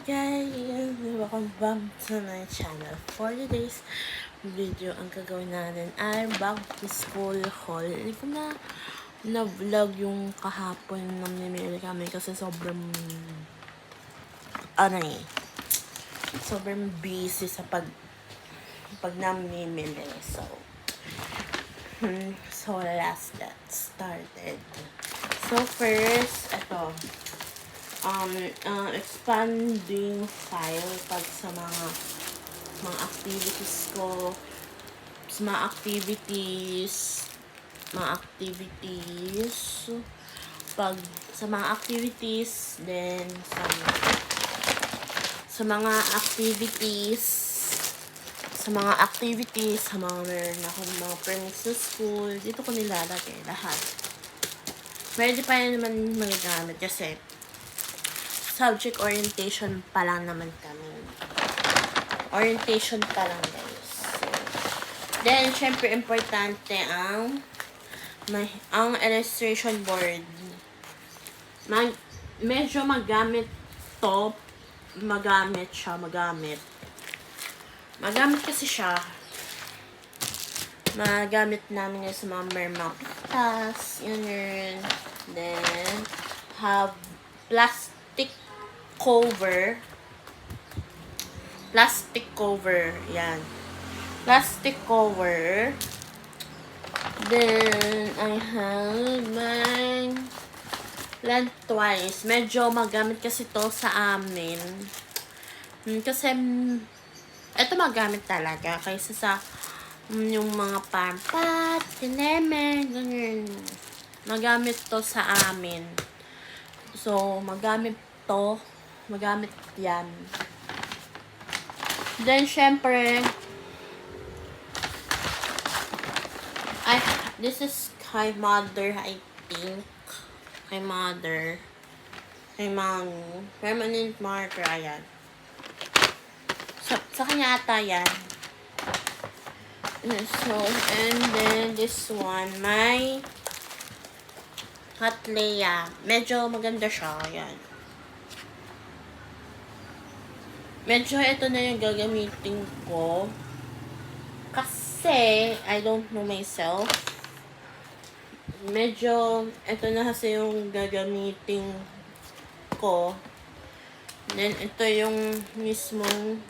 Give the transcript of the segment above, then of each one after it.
guys! Welcome back to my channel. For today's video, ang gagawin natin ay back to school haul. Hindi ko na vlog yung kahapon na namimili kami kasi sobrang sobrang busy sa pag namimili. So let's get started. So first, ito. Expanding file pag sa mga activities ko, sa mga activities, pag sa mga activities, then sa mga meron akong mga permits sa school, dito ko nilalagay lahat. Pwede pa yan naman magagamit kasi subject orientation pa lang naman kami. Orientation pa lang, guys. Then, syempre, importante ang illustration board. Medyo magamit to. Magamit kasi siya. Magamit namin sa mga mermapitas. Yun. Then, have plastic cover, yan. Plastic cover. Then, I have my lengthwise. Medyo magamit kasi to sa amin. Kasi, ito magamit talaga. Kaysa sa, yung mga pampat, kineme, ganyan. Magamit to sa amin. So, magamit yan. Then, syempre, this is kay mother, I think. Kay mother. Kay mami. Permanent marker, ayan. Sa kanya ata yan. So, and then, this one, my Hatlea. Medyo maganda siya, ayan. Medyo ito na yung gagamitin ko. Kasi, I don't know myself. Medyo, ito na kasi yung gagamitin ko. Then, ito yung mismong,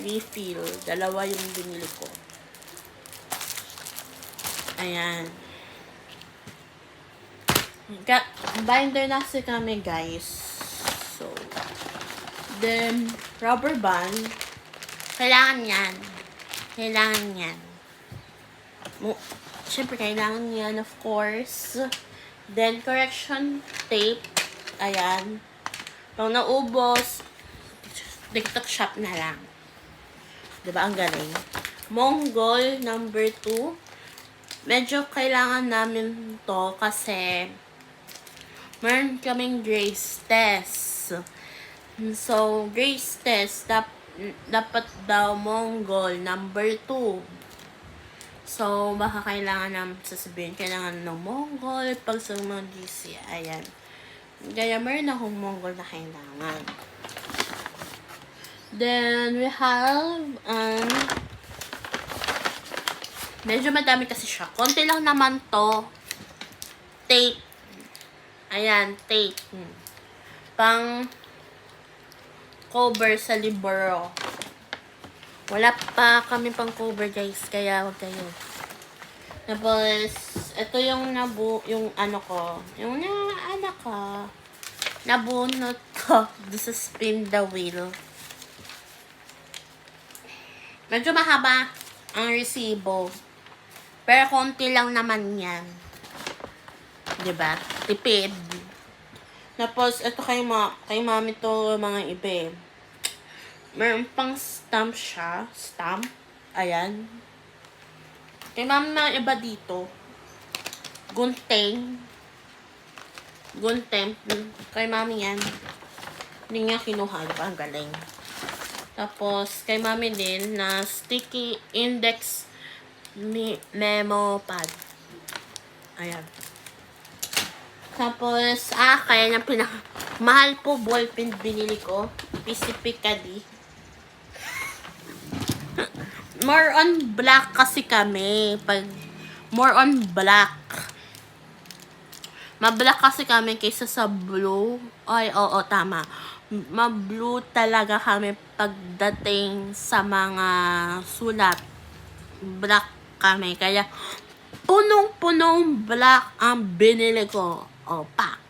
refill. Dalawa yung binili ko. Ayan. Binder na kasi kami, guys. So, then, rubber band. Kailangan yan. Siyempre, kailangan yan, of course. Then, correction tape. Ayan. Pag naubos, TikTok shop na lang. Diba? Ang galing. Mongol, number 2. Medyo kailangan namin to kasi meron kaming grades test. So, grades test, dapat daw Mongol, number 2. So, baka kailangan namin sasabihin, kailangan ng Mongol pag sa mga GC. Ayan. Kaya meron akong Mongol na kailangan. Then, we have, medyo madami kasi siya. Konti lang naman to. Tape. Ayan, tape. Pang cover sa libro. Wala pa kami pang cover, guys. Kaya wag kayo. Tapos, ito yung nabunot ko sa spin the wheel. Medyo mahaba ang resibo. Pero konti lang naman yan. Diba? Tipid. Tapos, ito kay mami to, mga iba. Meron pang stamp siya. Stamp. Ayan. Kay mami mga iba dito. Gunting. Kay mami yan. Hindi niya kinuha. Diba? Ang galing. Tapos, kay mami din na sticky index memo pad. Ayan. Tapos, kaya niya Mahal po ballpen binili ko. Specifically. More on black kasi kami. More on black. Ma-black kasi kami kaysa sa blue. Ay, oo, tama. Ma-blue talaga kami pagdating sa mga sulat. Black kami. Kaya, punong-punong black ang binili ko. O, pack.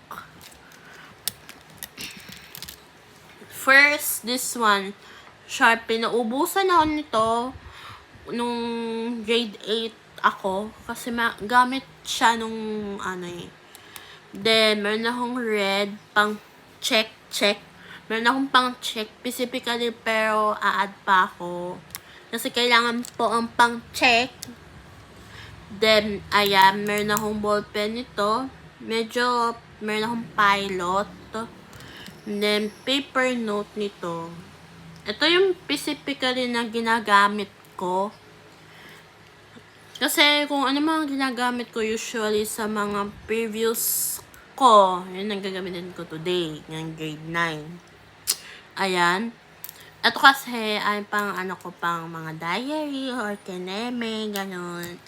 First, this one. Sharpie. Naubusan ako nito nung grade 8 ako. Kasi gamit siya nung Then, meron akong red pang check. Meron akong pang check specifically pero a-add pa ako. Kasi kailangan po ang pang check. Then, ayan, meron akong ballpen nito. Medyo, meron akong pilot. Then, paper note nito. Ito yung specifically na ginagamit ko. Kasi kung ano mga ginagamit ko usually sa mga previous ko, yun ang gagamitin ko today, ng grade 9. Ayan. Ito kasi ay pang pang mga diary or kineme, ganun.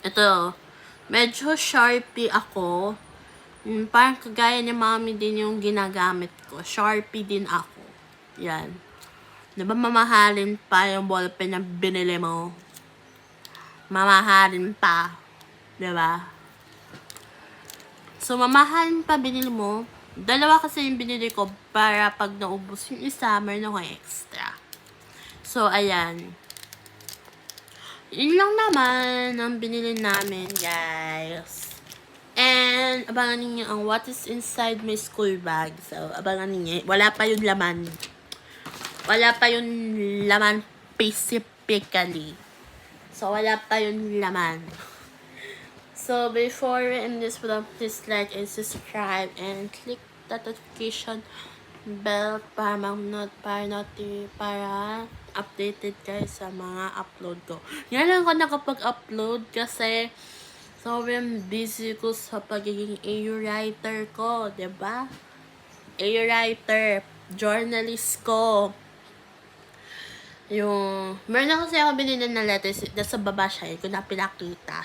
Ito, medyo Sharpie ako. Parang kagaya ni Mami din yung ginagamit ko. Sharpie din ako. Yan. Diba mamahalin pa yung ballpen na binili mo? Mamahalin pa. Diba? So, mamahalin pa binili mo. Dalawa kasi yung binili ko para pag naubos yung isa, meron ako extra. So, ayan. Yun lang naman ang binili namin, guys. And, abangan ninyo ang what is inside my school bag. So, abangan ninyo. Wala pa yung laman. Wala pa yung laman specifically. So, wala pa yung laman. So, before we end this vlog, please like and subscribe and click the notification bell para updated kayo sa mga upload ko. Yan lang ako nakapag-upload kasi sobrang busy ko sa pagiging AU writer ko, diba? AU writer, journalist ko. Meron na kasi ako binili na letters, nasa baba siya, hindi ko na pinakita.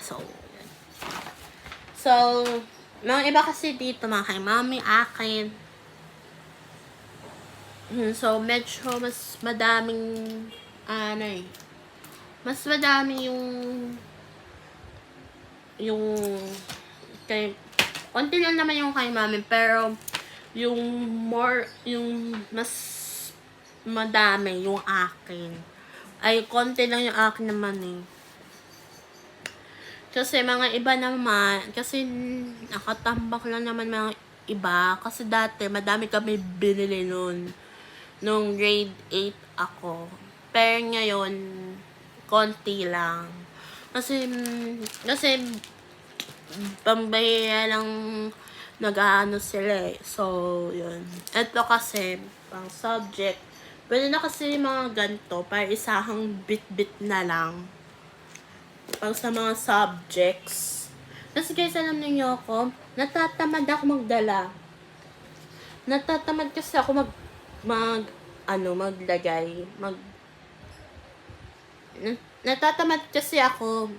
So, mga iba kasi dito, mga kay Mami, akin. So, medyo mas madaming, mas madami konti lang naman yung kay Mami, pero yung mas madami yung akin. Ay, konti lang yung akin naman eh. Kasi mga iba naman, kasi nakatambak lang naman mga iba. Kasi dati, madami kami binili nung grade 8 ako. Pero ngayon, konti lang. Kasi pambaya lang nag-aano sila eh. So, yun. Ito kasi, pang subject. Pwede na kasi mga ganito, para isahang bit-bit na lang. Pang sa mga subjects. Kasi guys, alam niyo ako, natatamad ako magdala. Natatamad kasi ako maglagay. Natatamad kasi ako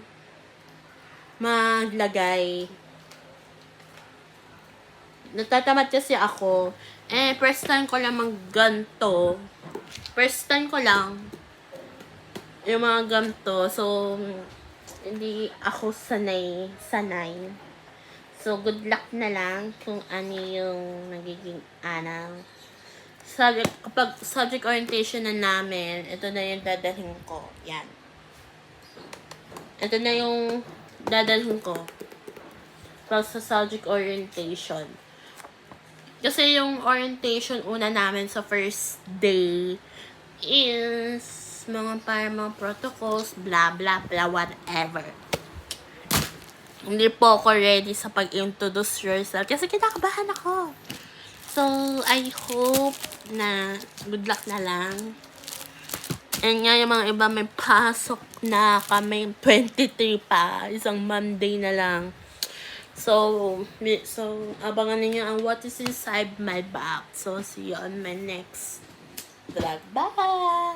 maglagay. Natatamad kasi ako. First time ko lang magganto. First time ko lang yung mga ganto. So, hindi ako sanay. So, good luck na lang kung ano yung nagiging kapag subject orientation na namin, ito na yung dadalhin ko. Yan. Ito na yung dadalhin ko. Pag sa subject orientation. Kasi yung orientation una namin sa first day is mga protocols, blah blah blah, whatever. Hindi po ako ready sa pag-introduce yourself kasi kinakabahan ako. So, I hope na good luck na lang. And nga yung mga iba may pasok na kami 23 pa, isang Monday na lang. So, abangan niyo ang what is inside my box. So, see you on my next vlog. Bye!